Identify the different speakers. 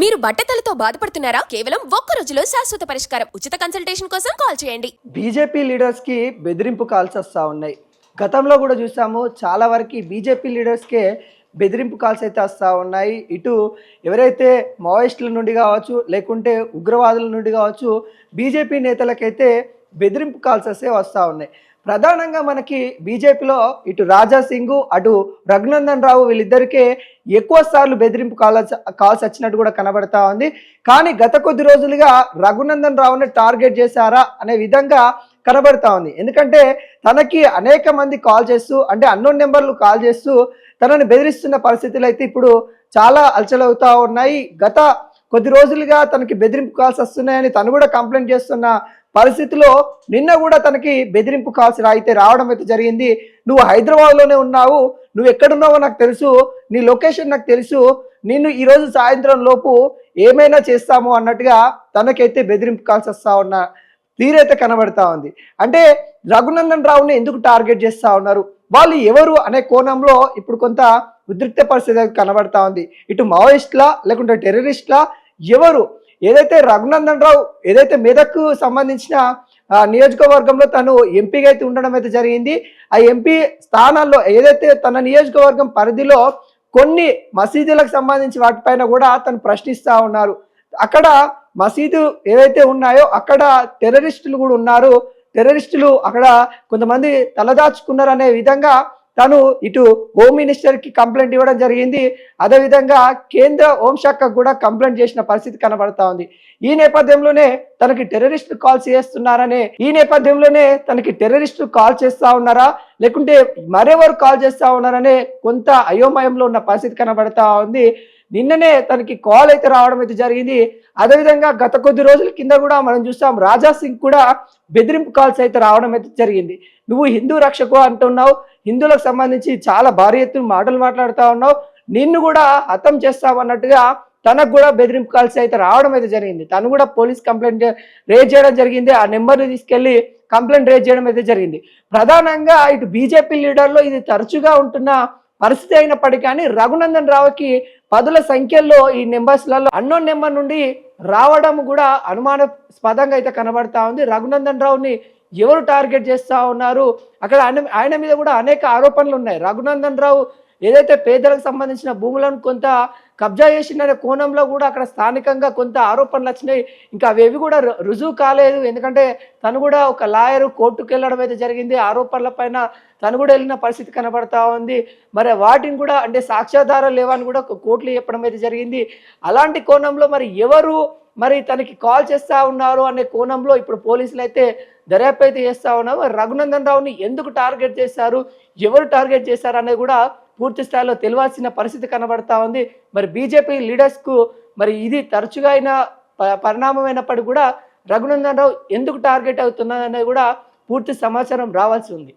Speaker 1: మీరు బట్టతలతో బాధపడుతున్నారా? కేవలం ఒక్క రోజులో శాశ్వత పరిష్కారం. ఉచిత కన్సల్టేషన్ కోసం కాల్ చేయండి.
Speaker 2: బీజేపీ లీడర్స్ కి బెదిరింపు కాల్స్ వస్తూ ఉన్నాయి. గతంలో కూడా చూసాము, చాలా వరకు బీజేపీ లీడర్స్కే బెదిరింపు కాల్స్ అయితే వస్తూ ఉన్నాయి. ఇటు ఎవరైతే మావోయిస్టుల నుండి కావచ్చు, లేకుంటే ఉగ్రవాదుల నుండి కావచ్చు, బీజేపీ నేతలకైతే బెదిరింపు కాల్స్ వస్తే వస్తూ ఉన్నాయి. ప్రధానంగా మనకి బీజేపీలో ఇటు రాజా సింగ్, అటు రఘునందన్ రావు వీళ్ళిద్దరికే ఎక్కువ సార్లు బెదిరింపు కాల్స్ వచ్చినట్టు కూడా కనబడతా ఉంది. కానీ గత కొద్ది రోజులుగా రఘునందన్ రావుని టార్గెట్ చేశారా అనే విధంగా కనబడతా ఉంది. ఎందుకంటే తనకి అనేక మంది కాల్ చేస్తూ, అంటే అన్నోన్ నెంబర్లు కాల్ చేస్తూ తనని బెదిరిస్తున్న పరిస్థితులు అయితే ఇప్పుడు చాలా అలచలవుతా ఉన్నాయి. గత కొద్ది రోజులుగా తనకి బెదిరింపు కాల్స్ వస్తున్నాయని తను కూడా కంప్లైంట్ చేస్తున్న పరిస్థితిలో నిన్న కూడా తనకి బెదిరింపు కాల్స్ అయితే రావడం అయితే జరిగింది. నువ్వు హైదరాబాద్లోనే ఉన్నావు, నువ్వు ఎక్కడున్నావో నాకు తెలుసు, నీ లొకేషన్ నాకు తెలుసు, నిన్ను ఈరోజు సాయంత్రం లోపు ఏమైనా చేస్తాము అన్నట్టుగా తనకైతే బెదిరింపు కాల్స్ వస్తూ ఉన్న తీరైతే కనబడతా ఉంది. అంటే రఘునందన్ రావుని ఎందుకు టార్గెట్ చేస్తూ ఉన్నారు, వాళ్ళు ఎవరు అనే కోణంలో ఇప్పుడు కొంత ఉద్రిక్త పరిస్థితి కనబడతా ఉంది. ఇటు మావోయిస్టులా లేకుంటే టెర్రరిస్టులా, ఎవరు? ఏదైతే రఘునందన్ రావు ఏదైతే మెదక్కు సంబంధించిన నియోజకవర్గంలో తను ఎంపీగా అయితే ఉండడం అయితే జరిగింది. ఆ ఎంపీ స్థానాల్లో ఏదైతే తన నియోజకవర్గం పరిధిలో కొన్ని మసీదులకు సంబంధించి వాటిపైన కూడా తను ప్రశ్నిస్తూ ఉన్నారు. అక్కడ మసీదు ఏవైతే ఉన్నాయో అక్కడ టెర్రరిస్టులు కూడా ఉన్నారు, టెర్రరిస్టులు అక్కడ కొంతమంది తలదాచుకున్నారు అనే విధంగా తను ఇటు హోమ్ మినిస్టర్కి కంప్లైంట్ ఇవ్వడం జరిగింది. అదేవిధంగా కేంద్ర హోంశాఖకు కూడా కంప్లైంట్ చేసిన పరిస్థితి కనబడతా ఉంది. ఈ నేపథ్యంలోనే తనకి టెర్రరిస్టులు కాల్స్ చేస్తున్నారనే టెర్రరిస్టులు కాల్ చేస్తా ఉన్నారా, లేకుంటే మరెవరు కాల్ చేస్తా ఉన్నారనే కొంత అయోమయంలో ఉన్న పరిస్థితి కనబడతా ఉంది. నిన్ననే తనకి కాల్ అయితే రావడం అయితే జరిగింది. అదేవిధంగా గత కొద్ది రోజుల కింద కూడా మనం చూస్తాం, రాజా సింగ్ కూడా బెదిరింపు కాల్స్ అయితే రావడం అయితే జరిగింది. నువ్వు హిందూ రక్షకు అంటున్నావు, హిందువులకు సంబంధించి చాలా భారీ ఎత్తున మాటలు మాట్లాడుతూ ఉన్నావు, నిన్ను కూడా హతం చేస్తామన్నట్టుగా తనకు కూడా బెదిరింపు కాల్స్ అయితే రావడం అయితే జరిగింది. తను కూడా పోలీస్ కంప్లైంట్ రేజ్ చేయడం జరిగింది. ఆ నెంబర్ని తీసుకెళ్లి కంప్లైంట్ రేజ్ చేయడం అయితే జరిగింది. ప్రధానంగా ఇటు బీజేపీ లీడర్లో ఇది తరచుగా ఉంటున్న పరిస్థితి అయినప్పటికీ కానీ రఘునందన్ రావుకి పదుల సంఖ్యలో ఈ నెంబర్స్లలో అన్నోన్ నెంబర్ నుండి రావడం కూడా అనుమానాస్పదంగా అయితే కనబడతా ఉంది. రఘునందన్ రావుని ఎవరు టార్గెట్ చేస్తూ ఉన్నారు, అక్కడ ఆయన మీద కూడా అనేక ఆరోపణలు ఉన్నాయి. రఘునందన్ రావు ఏదైతే పేదలకు సంబంధించిన భూములను కొంత కబ్జా చేసిన కోణంలో కూడా అక్కడ స్థానికంగా కొంత ఆరోపణలు వచ్చినాయి. ఇంకా అవేవి కూడా రుజువు కాలేదు. ఎందుకంటే తను కూడా ఒక లాయరు కోర్టుకు వెళ్ళడం అయితే జరిగింది. ఆరోపణల పైన తను కూడా వెళ్ళిన పరిస్థితి కనబడతా ఉంది. మరి వాటిని కూడా అంటే సాక్ష్యాధారాలు లేవని కూడా కోర్టులు చెప్పడం అయితే జరిగింది. అలాంటి కోణంలో మరి ఎవరు మరి తనకి కాల్ చేస్తూ ఉన్నారు అనే కోణంలో ఇప్పుడు పోలీసులు అయితే దర్యాప్తు అయితే చేస్తూ ఉన్నారు. రఘునందన్ రావుని ఎందుకు టార్గెట్ చేశారు, ఎవరు టార్గెట్ చేశారు అనేది కూడా పూర్తి స్థాయిలో తెలియాల్సిన పరిస్థితి కనబడతా ఉంది. మరి బీజేపీ లీడర్స్కు మరి ఇది తరచుగా అయిన పరిణామమైనప్పటికీ కూడా రఘునందన్ రావు ఎందుకు టార్గెట్ అవుతున్నది అనేది కూడా పూర్తి సమాచారం రావాల్సి ఉంది.